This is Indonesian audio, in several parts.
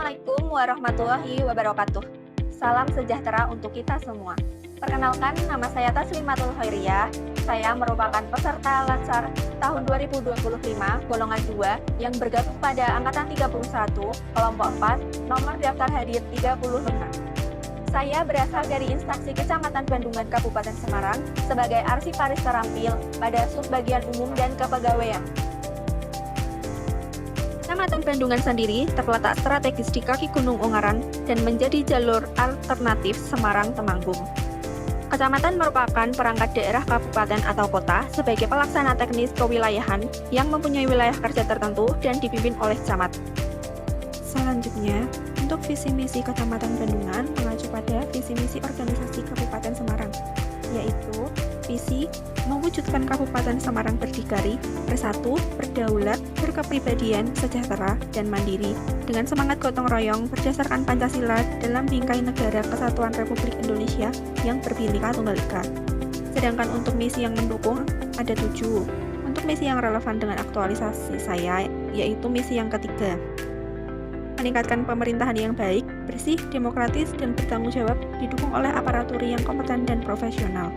Assalamualaikum warahmatullahi wabarakatuh. Salam sejahtera untuk kita semua. Perkenalkan, nama saya Taslimatul Khairiyah. Saya merupakan peserta Latsar tahun 2025 golongan 2 yang bergabung pada angkatan 31, kelompok 4, nomor daftar hadir 35. Saya berasal dari instansi Kecamatan Bandungan Kabupaten Semarang sebagai arsiparis terampil pada subbagian umum dan kepegawaian. Kecamatan Bandungan sendiri terletak strategis di kaki Gunung Ungaran dan menjadi jalur alternatif Semarang-Temanggung. Kecamatan merupakan perangkat daerah kabupaten atau kota sebagai pelaksana teknis kewilayahan yang mempunyai wilayah kerja tertentu dan dipimpin oleh camat. Selanjutnya, untuk visi misi Kecamatan Bandungan mengacu pada visi misi organisasi Kabupaten Semarang, yaitu visi mewujudkan Kabupaten Semarang berdikari, bersatu, berdaulat, berkepribadian, sejahtera, dan mandiri dengan semangat gotong royong berdasarkan Pancasila dalam bingkai negara Kesatuan Republik Indonesia yang Bhinneka Tunggal Ika. Sedangkan untuk misi yang mendukung ada 7. Untuk misi yang relevan dengan aktualisasi saya, yaitu misi yang ketiga, meningkatkan pemerintahan yang baik, bersih, demokratis, dan bertanggung jawab didukung oleh aparatur yang kompeten dan profesional.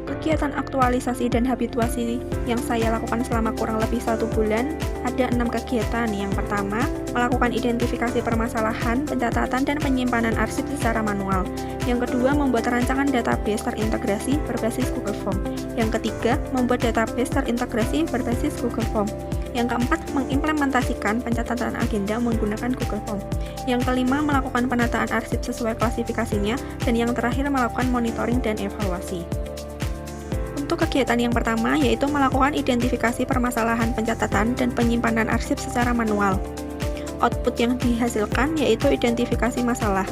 Kegiatan aktualisasi dan habituasi yang saya lakukan selama kurang lebih 1 bulan ada 6 kegiatan. Yang pertama, melakukan identifikasi permasalahan, pencatatan, dan penyimpanan arsip secara manual. Yang kedua, membuat rancangan database terintegrasi berbasis Google Form. Yang ketiga, membuat database terintegrasi berbasis Google Form. Yang keempat, mengimplementasikan pencatatan agenda menggunakan Google Form. Yang kelima, melakukan penataan arsip sesuai klasifikasinya. Dan yang terakhir, melakukan monitoring dan evaluasi. Untuk kegiatan yang pertama, yaitu melakukan identifikasi permasalahan pencatatan dan penyimpanan arsip secara manual. Output yang dihasilkan yaitu identifikasi masalah.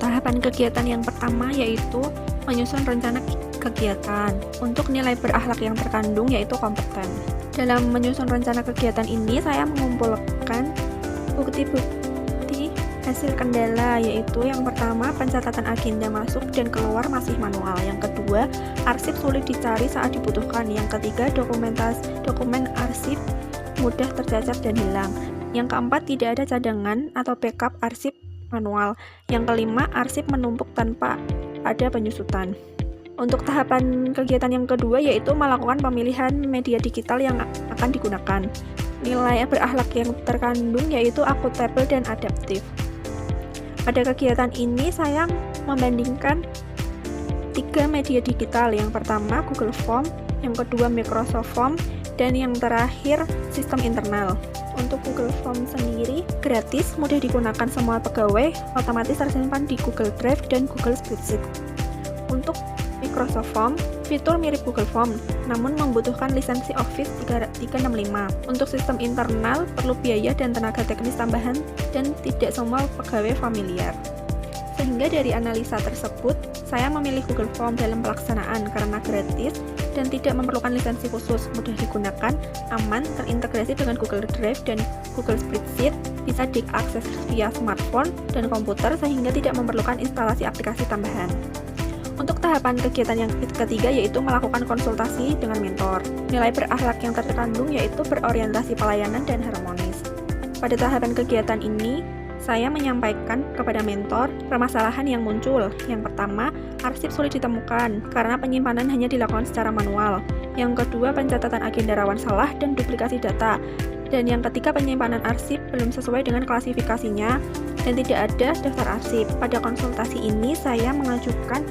Tahapan kegiatan yang pertama yaitu menyusun rencana kegiatan. Untuk nilai berakhlak yang terkandung yaitu kompeten. Dalam menyusun rencana kegiatan ini, saya mengumpulkan bukti-bukti hasil kendala, yaitu yang pertama, pencatatan agenda masuk dan keluar masih manual. Yang kedua, arsip sulit dicari saat dibutuhkan. Yang ketiga, dokumen arsip mudah tercacat dan hilang. Yang keempat, tidak ada cadangan atau backup arsip manual. Yang kelima, arsip menumpuk tanpa ada penyusutan. Untuk tahapan kegiatan yang kedua yaitu melakukan pemilihan media digital yang akan digunakan. Nilai berakhlak yang terkandung yaitu akuntabel dan adaptif. Pada kegiatan ini saya membandingkan 3 media digital. Yang pertama Google Form, yang kedua Microsoft Form, dan yang terakhir sistem internal. Untuk Google Form sendiri gratis, mudah digunakan semua pegawai, otomatis tersimpan di Google Drive dan Google Spreadsheet. Untuk Microsoft Form, fitur mirip Google Form, namun membutuhkan lisensi Office 365. Untuk sistem internal, perlu biaya dan tenaga teknis tambahan dan tidak semua pegawai familiar. Sehingga dari analisa tersebut, saya memilih Google Form dalam pelaksanaan karena gratis dan tidak memerlukan lisensi khusus, mudah digunakan, aman, terintegrasi dengan Google Drive dan Google Spreadsheet, bisa diakses via smartphone dan komputer sehingga tidak memerlukan instalasi aplikasi tambahan. Untuk tahapan kegiatan yang ketiga yaitu melakukan konsultasi dengan mentor. Nilai berakhlak yang terkandung yaitu berorientasi pelayanan dan harmonis. Pada tahapan kegiatan ini, saya menyampaikan kepada mentor permasalahan yang muncul. Yang pertama, arsip sulit ditemukan karena penyimpanan hanya dilakukan secara manual. Yang kedua, pencatatan agenda rawan salah dan duplikasi data. Dan yang ketiga, penyimpanan arsip belum sesuai dengan klasifikasinya dan tidak ada daftar arsip. Pada konsultasi ini, saya mengajukan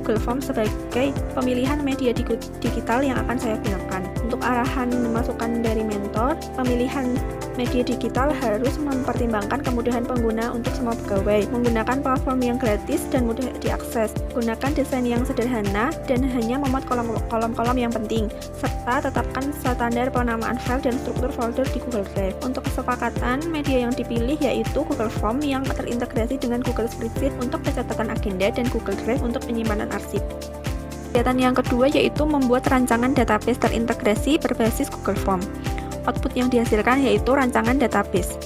Google Form sebagai pemilihan media digital yang akan saya gunakan. Untuk arahan masukan dari mentor, pemilihan media digital harus mempertimbangkan kemudahan pengguna untuk semua pegawai, menggunakan platform yang gratis dan mudah diakses, gunakan desain yang sederhana dan hanya memuat kolom-kolom yang penting, serta tetapkan standar penamaan file dan struktur folder di Google Drive. Untuk kesepakatan, media yang dipilih yaitu Google Form yang terintegrasi dengan Google Spreadsheet untuk pencatatan agenda dan Google Drive untuk penyimpanan arsip. Kegiatan yang kedua yaitu membuat rancangan database terintegrasi berbasis Google Form. Output yang dihasilkan yaitu rancangan database.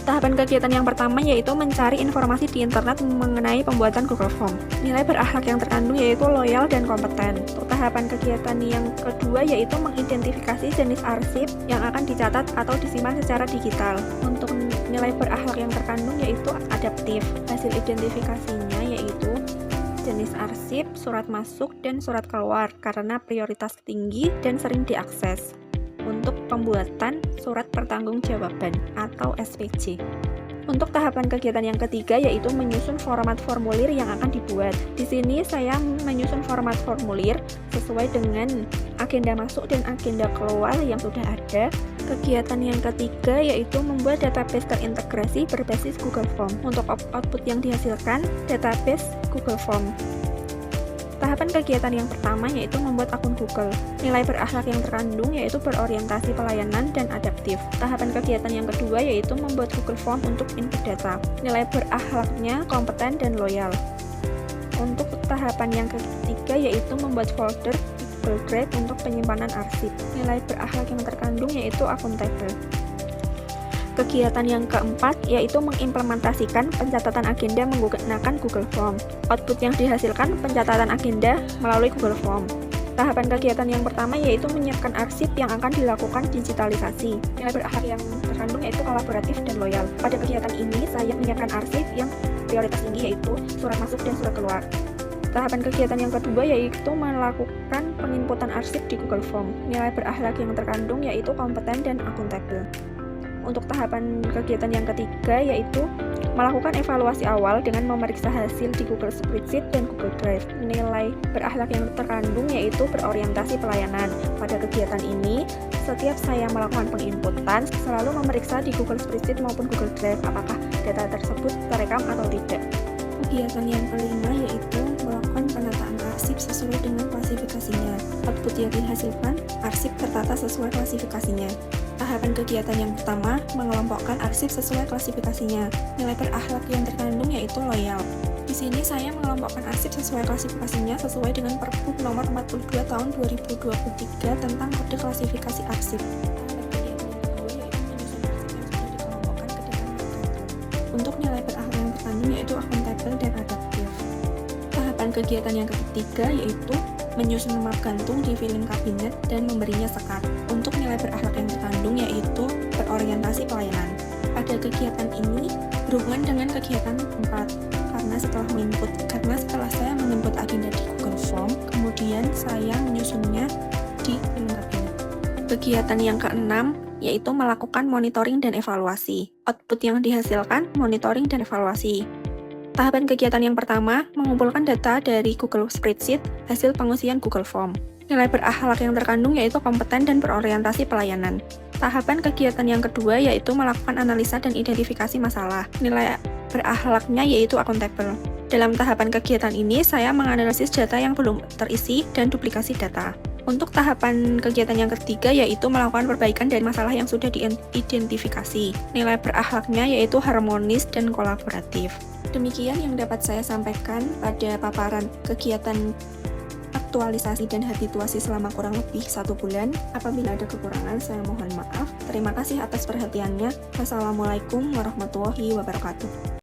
Tahapan kegiatan yang pertama yaitu mencari informasi di internet mengenai pembuatan Google Form. Nilai berakhlak yang terkandung yaitu loyal dan kompeten. Untuk tahapan kegiatan yang kedua yaitu mengidentifikasi jenis arsip yang akan dicatat atau disimpan secara digital. Untuk nilai berakhlak yang terkandung yaitu adaptif. Hasil identifikasinya yaitu jenis arsip, surat masuk, dan surat keluar karena prioritas tinggi dan sering diakses. Untuk pembuatan surat pertanggungjawaban atau SPJ. Untuk tahapan kegiatan yang ketiga yaitu menyusun format formulir yang akan dibuat. Di sini saya menyusun format formulir sesuai dengan agenda masuk dan agenda keluar yang sudah ada. Kegiatan yang ketiga yaitu membuat database terintegrasi berbasis Google Form. Untuk output yang dihasilkan database Google Form. Tahapan kegiatan yang pertama yaitu membuat akun Google. Nilai berakhlak yang terkandung yaitu berorientasi pelayanan dan adaptif. Tahapan kegiatan yang kedua yaitu membuat Google Form untuk input data. Nilai berakhlaknya kompeten dan loyal. Untuk tahapan yang ketiga yaitu membuat folder di Google Drive untuk penyimpanan arsip. Nilai berakhlak yang terkandung yaitu akuntabel. Kegiatan yang keempat yaitu mengimplementasikan pencatatan agenda menggunakan Google Form. Output yang dihasilkan pencatatan agenda melalui Google Form. Tahapan kegiatan yang pertama yaitu menyiapkan arsip yang akan dilakukan digitalisasi. Nilai berakhlak yang terkandung yaitu kolaboratif dan loyal. Pada kegiatan ini saya menyiapkan arsip yang prioritas tinggi yaitu surat masuk dan surat keluar. Tahapan kegiatan yang kedua yaitu melakukan penginputan arsip di Google Form. Nilai berakhlak yang terkandung yaitu kompeten dan akuntabel. Untuk tahapan kegiatan yang ketiga yaitu melakukan evaluasi awal dengan memeriksa hasil di Google Spreadsheet dan Google Drive. Nilai berakhlak yang terkandung yaitu berorientasi pelayanan. Pada kegiatan ini, setiap saya melakukan penginputan, selalu memeriksa di Google Spreadsheet maupun Google Drive apakah data tersebut terekam atau tidak. Kegiatan yang kelima yaitu melakukan penataan arsip sesuai dengan klasifikasinya. Output yang dihasilkan, arsip tertata sesuai klasifikasinya. Tahapan kegiatan yang pertama, mengelompokkan arsip sesuai klasifikasinya. Nilai berakhlak yang terkandung yaitu loyal. Di sini saya mengelompokkan arsip sesuai klasifikasinya sesuai dengan Pergub Nomor 42 Tahun 2023 tentang Kode Klasifikasi Arsip. Tahapan kegiatan yang kedua yaitu menyusun arsip yang sudah dikelompokkan ke dalam kantor. Untuk nilai berakhlak yang terkandung yaitu akuntabel dan adaptif. Tahapan kegiatan yang ketiga yaitu menyusun map gantung di filing kabinet dan memberinya sekat. Untuk nilai berakhlak yang terkandung yaitu berorientasi pelayanan. Pada kegiatan ini berhubungan dengan kegiatan 4 karena setelah saya menginput agenda di Google Form, kemudian saya menyusunnya di filing kabinet. Kegiatan yang keenam yaitu melakukan monitoring dan evaluasi. Output yang dihasilkan monitoring dan evaluasi. Tahapan kegiatan yang pertama, mengumpulkan data dari Google Spreadsheet hasil pengisian Google Form. Nilai berakhlak yang terkandung yaitu kompeten dan berorientasi pelayanan. Tahapan kegiatan yang kedua yaitu melakukan analisa dan identifikasi masalah. Nilai berakhlaknya yaitu akuntabel. Dalam tahapan kegiatan ini, saya menganalisis data yang belum terisi dan duplikasi data. Untuk tahapan kegiatan yang ketiga yaitu melakukan perbaikan dari masalah yang sudah diidentifikasi. Nilai berakhlaknya yaitu harmonis dan kolaboratif. Demikian yang dapat saya sampaikan pada paparan kegiatan aktualisasi dan habituasi selama kurang lebih 1 bulan. Apabila ada kekurangan, saya mohon maaf. Terima kasih atas perhatiannya. Wassalamualaikum warahmatullahi wabarakatuh.